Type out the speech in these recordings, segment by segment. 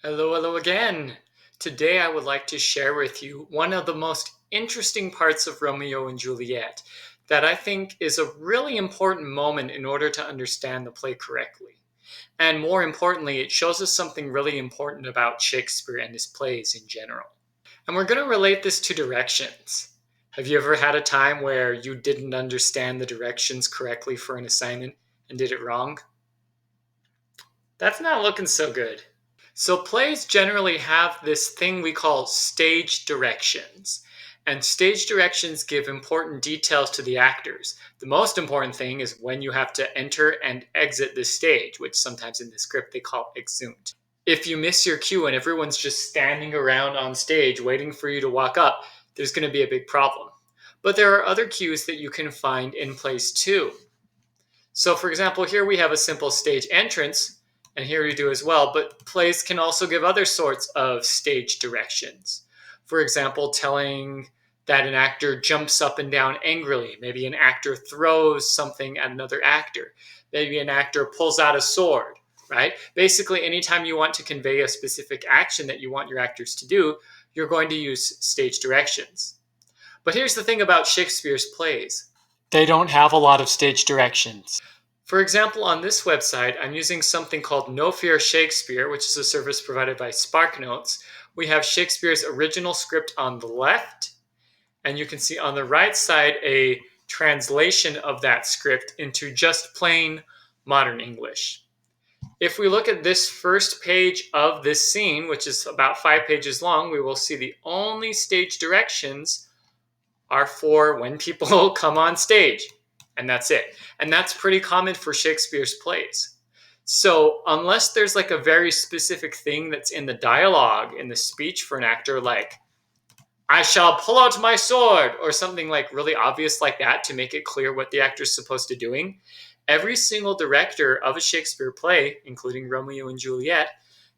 Hello, hello again. Today I would like to share with you one of the most interesting parts of Romeo and Juliet that I think is a really important moment in order to understand the play correctly. And more importantly, it shows us something really important about Shakespeare and his plays in general. And we're going to relate this to directions. Have you ever had a time where you didn't understand the directions correctly for an assignment and did it wrong? That's not looking so good. So plays generally have this thing we call stage directions. And stage directions give important details to the actors. The most important thing is when you have to enter and exit the stage, which sometimes in the script they call exeunt. If you miss your cue and everyone's just standing around on stage waiting for you to walk up, there's going to be a big problem. But there are other cues that you can find in plays too. So for example, here we have a simple stage entrance, and here we do as well, but plays can also give other sorts of stage directions. For example, telling that an actor jumps up and down angrily. Maybe an actor throws something at another actor. Maybe an actor pulls out a sword, right? Basically, anytime you want to convey a specific action that you want your actors to do, you're going to use stage directions. But here's the thing about Shakespeare's plays. They don't have a lot of stage directions. For example, on this website, I'm using something called No Fear Shakespeare, which is a service provided by SparkNotes. We have Shakespeare's original script on the left, and you can see on the right side a translation of that script into just plain modern English. If we look at this first page of this scene, which is about 5 pages long, we will see the only stage directions are for when people come on stage. And that's it. And that's pretty common for Shakespeare's plays. So unless there's like a very specific thing that's in the dialogue, in the speech for an actor, like, I shall pull out my sword, or something like really obvious like that to make it clear what the actor's supposed to be doing, every single director of a Shakespeare play, including Romeo and Juliet,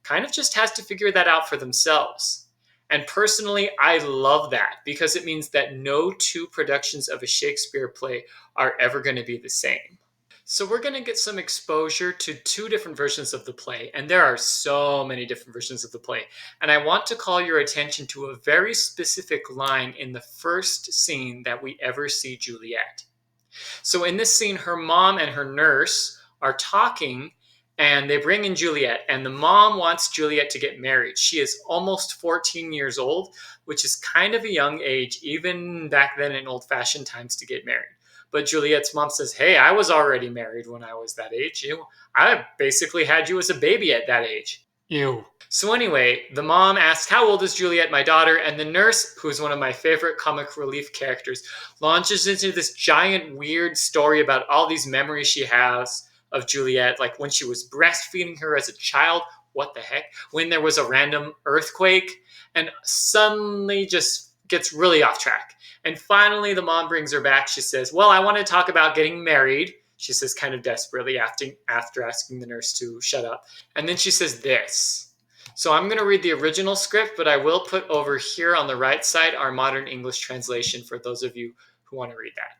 kind of just has to figure that out for themselves. And personally, I love that because it means that no two productions of a Shakespeare play are ever going to be the same. So we're going to get some exposure to 2 different versions of the play, and there are so many different versions of the play. And I want to call your attention to a very specific line in the first scene that we ever see Juliet. So in this scene, her mom and her nurse are talking, and they bring in Juliet, and the mom wants Juliet to get married. She is almost 14 years old, which is kind of a young age, even back then in old-fashioned times, to get married. But Juliet's mom says, hey, I was already married when I was that age. I basically had you as a baby at that age. Ew. So anyway, the mom asks, how old is Juliet, my daughter? And the nurse, who's one of my favorite comic relief characters, launches into this giant weird story about all these memories she has of Juliet, like when she was breastfeeding her as a child, what the heck, when there was a random earthquake, and suddenly just gets really off track. And finally, the mom brings her back. She says, well, I want to talk about getting married, she says kind of desperately after asking the nurse to shut up. And then she says this. So I'm going to read the original script, but I will put over here on the right side our modern English translation for those of you who want to read that.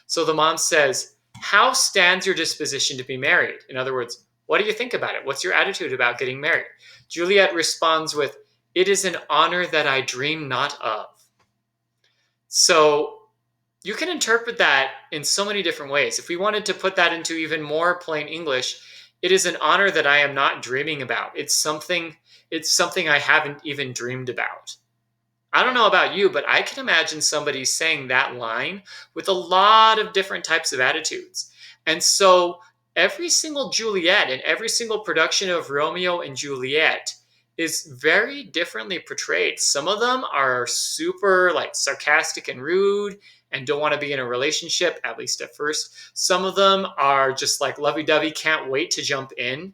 So the mom says, how stands your disposition to be married? In other words, what do you think about it? What's your attitude about getting married? Juliet responds with, it is an honor that I dream not of. So you can interpret that in so many different ways. If we wanted to put that into even more plain English, it is an honor that I am not dreaming about. It's something I haven't even dreamed about. I don't know about you, but I can imagine somebody saying that line with a lot of different types of attitudes. And so every single Juliet and every single production of Romeo and Juliet is very differently portrayed. Some of them are super like sarcastic and rude and don't want to be in a relationship, at least at first. Some of them are just like lovey-dovey, can't wait to jump in.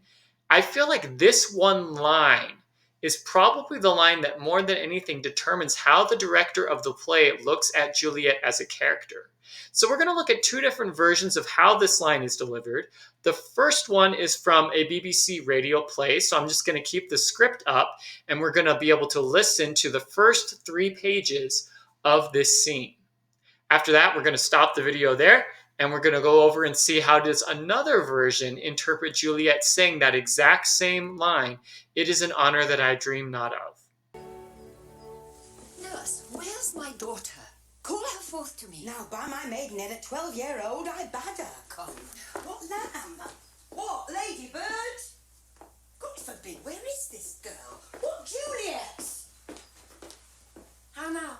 I feel like this one line is probably the line that more than anything determines how the director of the play looks at Juliet as a character. So we're going to look at 2 different versions of how this line is delivered. The first one is from a BBC radio play, so I'm just going to keep the script up, and we're going to be able to listen to the first 3 pages of this scene. After that, we're going to stop the video there, And we're going to go over and see how does another version interpret Juliet saying that exact same line, "It is an honor that I dream not of." Nurse, where's my daughter? Call her forth to me. Now, by my maidenhead at 12-year-old, I bade her come. What lamb? What, ladybird? God forbid, where is this girl? What Juliets? How now?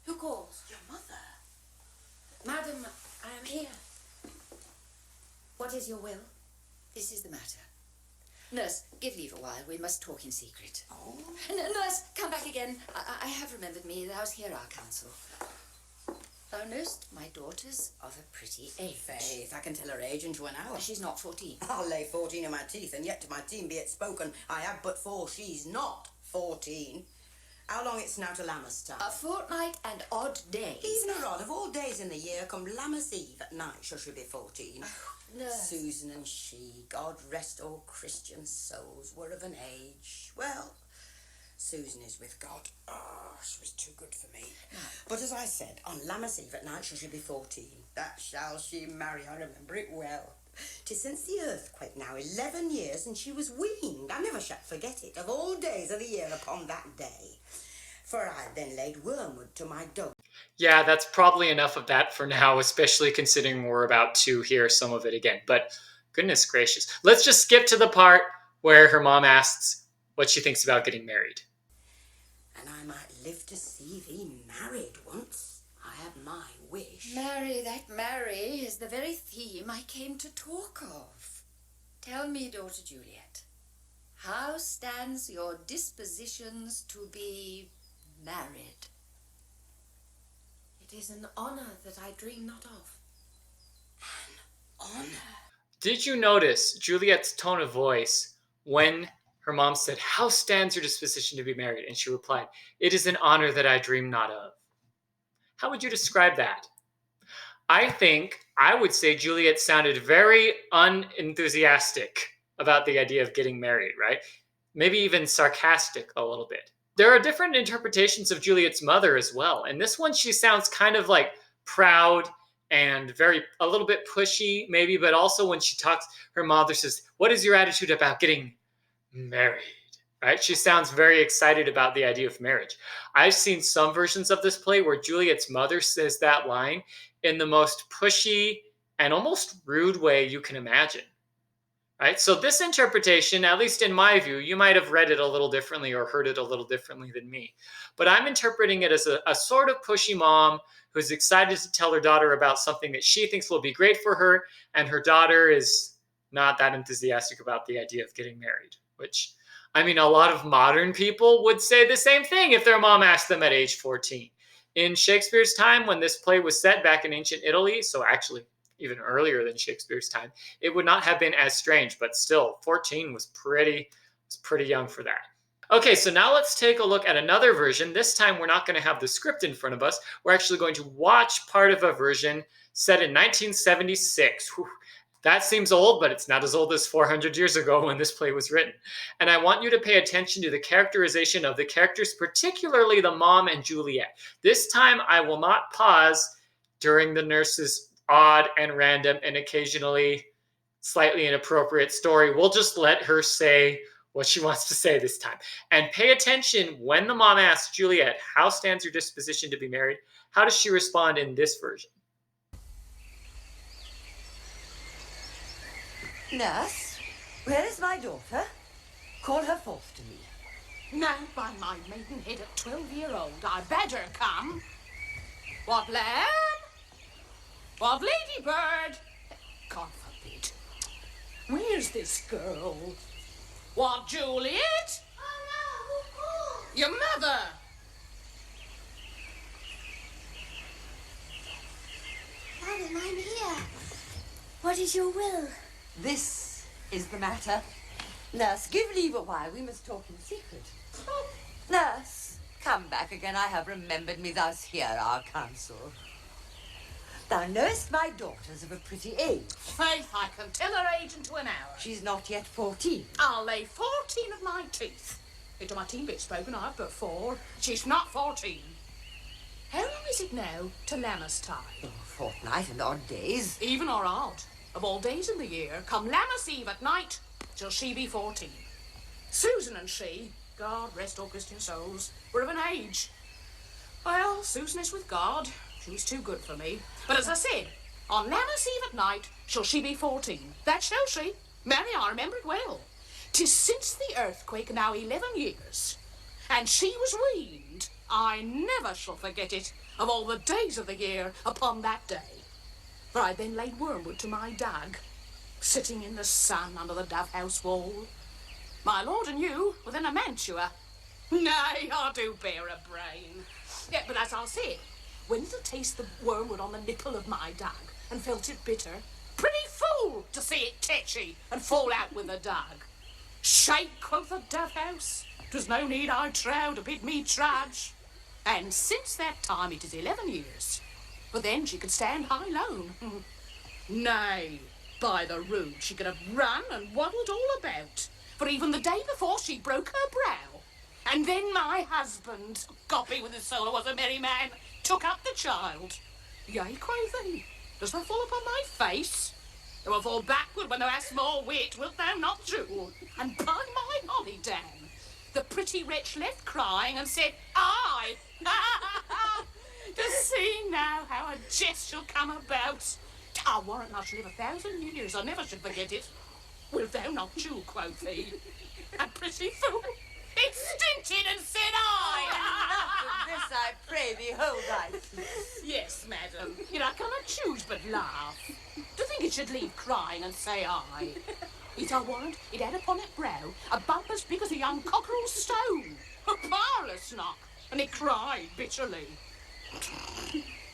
Who calls? Your mother. Madam, I am here. What is your will? This is the matter. Nurse, give leave a while. We must talk in secret. Oh? Nurse, come back again. I have remembered me. Thou's hear our counsel. Thou knowest my daughter's of a pretty age. Faith, I can tell her age into an hour. She's not 14. I'll lay 14 in my teeth, and yet to my team be it spoken, I have but 4. She's not 14. How long it's now to Lammas time? A fortnight and odd days. Even a rod of all days in the year, come Lammas Eve at night, shall she be 14. Nurse. Susan and she, God rest all Christian souls, were of an age. Well, Susan is with God. Oh, she was too good for me. No. But as I said, on Lammas Eve at night shall she be 14. That shall she marry, I remember it well. 'Tis since the earthquake now 11 years, and she was weaned. I never shall forget it, of all days of the year upon that day. For I then laid wormwood to my dog. Yeah, that's probably enough of that for now, especially considering we're about to hear some of it again. But goodness gracious. Let's just skip to the part where her mom asks what she thinks about getting married. And I might live to see thee married once. I have my wish. Marry, that marry is the very theme I came to talk of. Tell me, daughter Juliet, how stands your dispositions to be married? It is an honor that I dream not of. Honor. Did you notice Juliet's tone of voice when her mom said, "How stands your disposition to be married?" And she replied, "It is an honor that I dream not of." How would you describe that? I think I would say Juliet sounded very unenthusiastic about the idea of getting married, right? Maybe even sarcastic a little bit. There are different interpretations of Juliet's mother as well. And this one, she sounds kind of like proud and a little bit pushy maybe, but also when she talks, her mother says, "What is your attitude about getting married?" Right? She sounds very excited about the idea of marriage. I've seen some versions of this play where Juliet's mother says that line in the most pushy and almost rude way you can imagine. Right? So this interpretation, at least in my view, you might have read it a little differently or heard it a little differently than me. But I'm interpreting it as a sort of pushy mom who's excited to tell her daughter about something that she thinks will be great for her, and her daughter is not that enthusiastic about the idea of getting married, which, I mean, a lot of modern people would say the same thing if their mom asked them at age 14. In Shakespeare's time, when this play was set back in ancient Italy, so actually even earlier than Shakespeare's time, it would not have been as strange, but still, 14 was pretty young for that. Okay, so now let's take a look at another version. This time we're not going to have the script in front of us. We're actually going to watch part of a version set in 1976. Whew. That seems old, but it's not as old as 400 years ago when this play was written. And I want you to pay attention to the characterization of the characters, particularly the mom and Juliet. This time I will not pause during the nurse's odd and random and occasionally slightly inappropriate story. We'll just let her say what she wants to say this time. And pay attention when the mom asks Juliet, "How stands your disposition to be married?" How does she respond in this version? Nurse, where is my daughter? Call her forth to me. Now, by my maidenhead at 12-year-old, I bade her come. What lamb? What ladybird? God forbid. Where's this girl? What, Juliet? Oh no, who called? Your mother. Madam, I'm here. What is your will? This is the matter. Nurse, give leave a while. We must talk in secret. Nurse, come back again. I have remembered me. Thus hear our counsel. Thou knowest my daughter's of a pretty age. Faith, I can tell her age into an hour. She's not yet 14. I'll lay 14 of my teeth. Into my teen bit spoken, I've but 4. She's not 14. How long is it now to Lammas time? Oh, a fortnight and odd days. Even or odd. Of all days in the year, come Lammas Eve at night, till she be 14. Susan and she, God rest all Christian souls, were of an age. Well, Susan is with God. She's too good for me. But as I said, on Lammas Eve at night shall she be 14. That shall she. Marry, I remember it well. 'Tis since the earthquake now 11 years. And she was weaned. I never shall forget it, of all the days of the year, upon that day. For I then laid wormwood to my dag, sitting in the sun under the dove house wall. My lord and you within a mantua. Nay, I do bear a brain. Yeah, but as I said, when to taste the wormwood on the nipple of my dag and felt it bitter, pretty fool to see it tetchy and fall out with the dag. Shake, quoth the dove house, 'twas no need I trow to bid me trudge. And since that time it is 11 years. But then she could stand high lone. Nay, by the rood, she could have run and waddled all about. For even the day before she broke her brow. And then my husband, God be with his soul, was a merry man, took up the child. Yea, quoth he, does thou fall upon thy face? Thou wilt fall backward when thou hast more wit, wilt thou not, Jewel? And by my holly dam, the pretty wretch left crying and said, I. To see now how a jest shall come about. I warrant I shall live 1,000 years, I never should forget it. Wilt thou not, Jewel, quoth he? A pretty fool. It stinted and said I. Enough of this, I pray thee, hold thy peace. Yes, madam. Yet I cannot choose but laugh. To think it should leave crying and say I. Yet I warrant it had upon it brow a bump as big as a young cockerel's stone. A parlous knock, and it cried bitterly.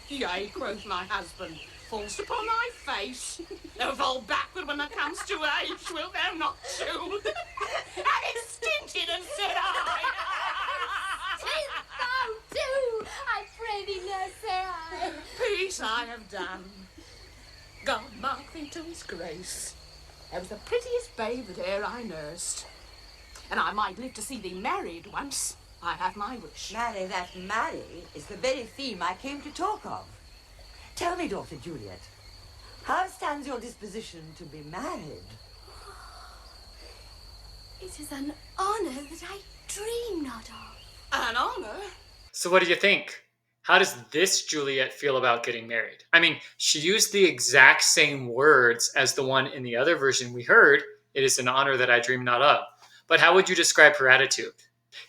Yea, quoth my husband, falls upon thy face. Thou fall backward when thou comes to age, wilt thou not, Jewel? And it stinted and said I. Tis thou too, I pray thee, nurse, say I. Peace I have done. God mark thee to his grace. Thou was the prettiest babe that e'er I nursed. And I might live to see thee married once. I have my wish. Marry, that marry is the very theme I came to talk of. Tell me, daughter Juliet, how stands your disposition to be married? It is an honour that I dream not of. An honour? So what do you think? How does this Juliet feel about getting married? I mean, she used the exact same words as the one in the other version we heard. It is an honor that I dream not of. But how would you describe her attitude?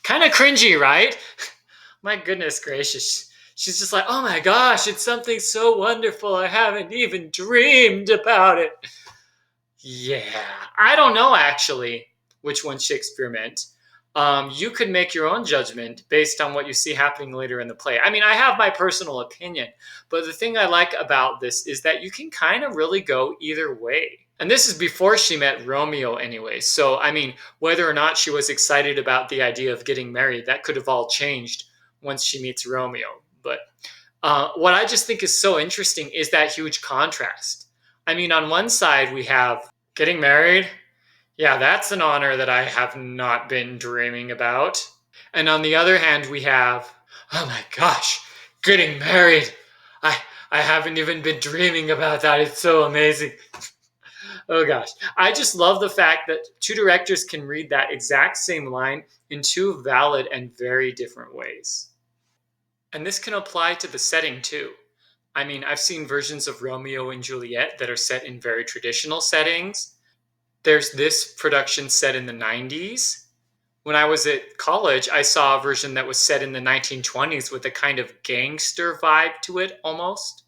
Kind of cringy, right? My goodness gracious. She's just like, oh my gosh, it's something so wonderful. I haven't even dreamed about it. Yeah, I don't know actually which one Shakespeare meant. You could make your own judgment based on what you see happening later in the play. I mean, I have my personal opinion, but the thing I like about this is that you can kind of really go either way. And this is before she met Romeo anyway. So, I mean, whether or not she was excited about the idea of getting married, that could have all changed once she meets Romeo. But what I just think is so interesting is that huge contrast. I mean, on one side, we have getting married. Yeah, that's an honor that I have not been dreaming about. And on the other hand, we have, oh my gosh, getting married. I haven't even been dreaming about that. It's so amazing. Oh gosh. I just love the fact that two directors can read that exact same line in two valid and very different ways. And this can apply to the setting too. I mean, I've seen versions of Romeo and Juliet that are set in very traditional settings. There's this production set in the 90s. When I was at college, I saw a version that was set in the 1920s with a kind of gangster vibe to it almost.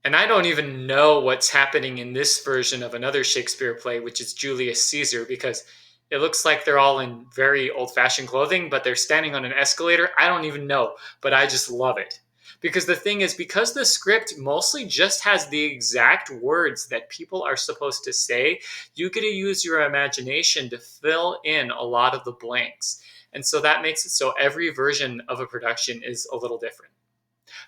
And I don't even know what's happening in this version of another Shakespeare play, which is Julius Caesar, because it looks like they're all in very old-fashioned clothing, but they're standing on an escalator. I don't even know, but I just love it. Because the thing is, because the script mostly just has the exact words that people are supposed to say, you get to use your imagination to fill in a lot of the blanks. And so that makes it so every version of a production is a little different.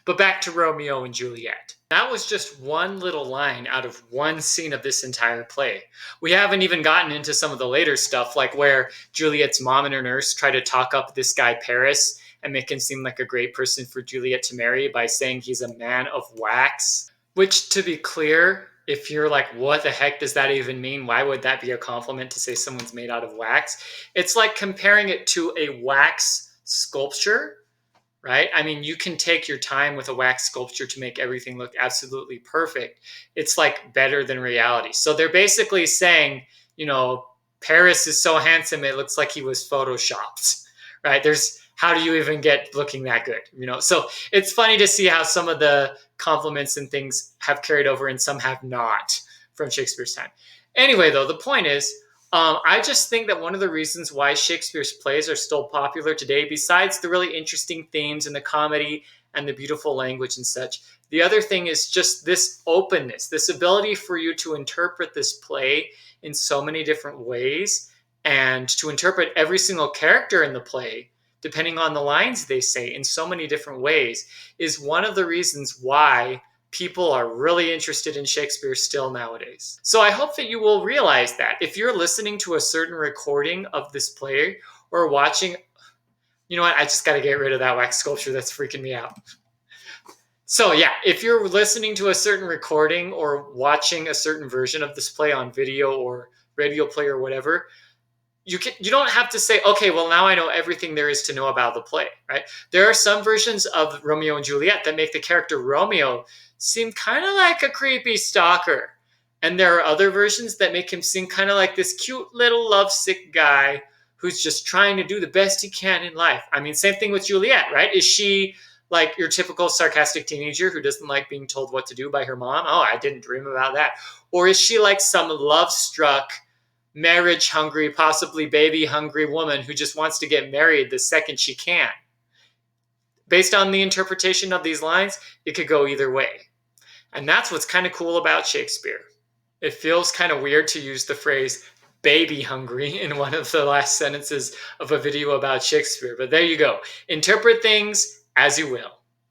But back to Romeo and Juliet. That was just one little line out of one scene of this entire play. We haven't even gotten into some of the later stuff, like where Juliet's mom and her nurse try to talk up this guy Paris, and make him seem like a great person for Juliet to marry by saying he's a man of wax. Which, to be clear, if you're like, what the heck does that even mean? Why would that be a compliment to say someone's made out of wax? It's like comparing it to a wax sculpture, right? I mean, you can take your time with a wax sculpture to make everything look absolutely perfect. It's like better than reality. So they're basically saying, you know, Paris is so handsome, it looks like he was photoshopped, right? How do you even get looking that good? You know, so it's funny to see how some of the compliments and things have carried over and some have not from Shakespeare's time. Anyway, though, the point is, I just think that one of the reasons why Shakespeare's plays are still popular today, besides the really interesting themes and the comedy and the beautiful language and such, the other thing is just this openness, this ability for you to interpret this play in so many different ways and to interpret every single character in the play, depending on the lines they say, in so many different ways, is one of the reasons why people are really interested in Shakespeare still nowadays. So I hope that you will realize that if you're listening to a certain recording of this play or watching, you know what, I just got to get rid of that wax sculpture. That's freaking me out. So yeah, if you're listening to a certain recording or watching a certain version of this play on video or radio play or whatever, you don't have to say, okay, well, now I know everything there is to know about the play, right? There are some versions of Romeo and Juliet that make the character Romeo seem kind of like a creepy stalker. And there are other versions that make him seem kind of like this cute little lovesick guy who's just trying to do the best he can in life. I mean, same thing with Juliet, right? Is she like your typical sarcastic teenager who doesn't like being told what to do by her mom? Oh, I didn't dream about that. Or is she like some love-struck, marriage-hungry, possibly baby-hungry woman who just wants to get married the second she can? Based on the interpretation of these lines, it could go either way. And that's what's kind of cool about Shakespeare. It feels kind of weird to use the phrase baby hungry in one of the last sentences of a video about Shakespeare, but there you go. Interpret things as you will.